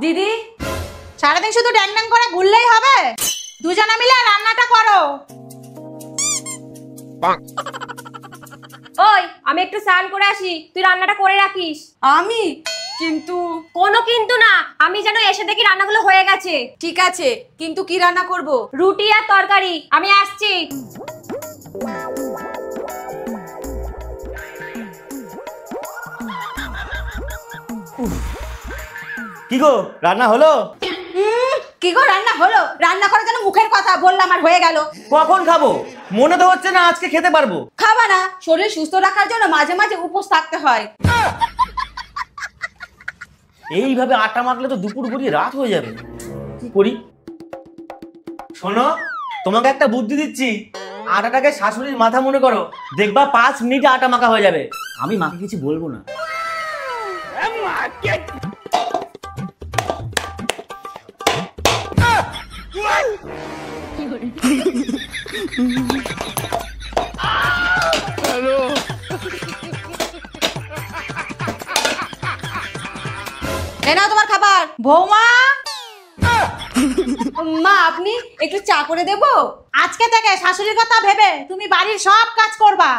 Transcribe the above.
দিদি, সারাদিন শুধু ড্যাং ড্যাং করে ঘুরলেই হবে? দুজনে মিলে রান্নাটা করো। ওই, আমি একটু স্নান করে আসি, তুই রান্নাটা করে রাখিস। আমি? কিন্তু কোনো কিন্তু না, আমি যেন এসে দেখি রান্নাগুলো হয়ে গেছে। ঠিক আছে, কিন্তু কি রান্না করব? রুটি আর তরকারি, আমি আসছি। কি গো, রান্না হলো? কি গো, রান্না হলো? রান্না করে যেন মুখের কথা, বললাম আর হয়ে গেল। কখন খাবো? মনে তো হচ্ছে না আজকে খেতে পারবো। খাবা না? শরীর সুস্থ রাখার জন্য মাঝে মাঝে উপোস থাকতে হয়। এইভাবে আটা মাখলে তো দুপুর গড়িয়ে রাত হয়ে যাবে। কি করি? শোনো, তোমাকে একটা বুদ্ধি দিচ্ছি। আটাটাকে শাশুড়ির মাথা মনে করো, দেখবা 5 মিনিটে আটা মাখা হয়ে যাবে। আমি মাকে কিছু বলবো না। এই নাও তোমার খাবার। বৌমা, মা আপনি একটু চা করে দেব? আজকে থেকে শাশুড়ির কথা ভেবে তুমি বাড়ির সব কাজ করবা।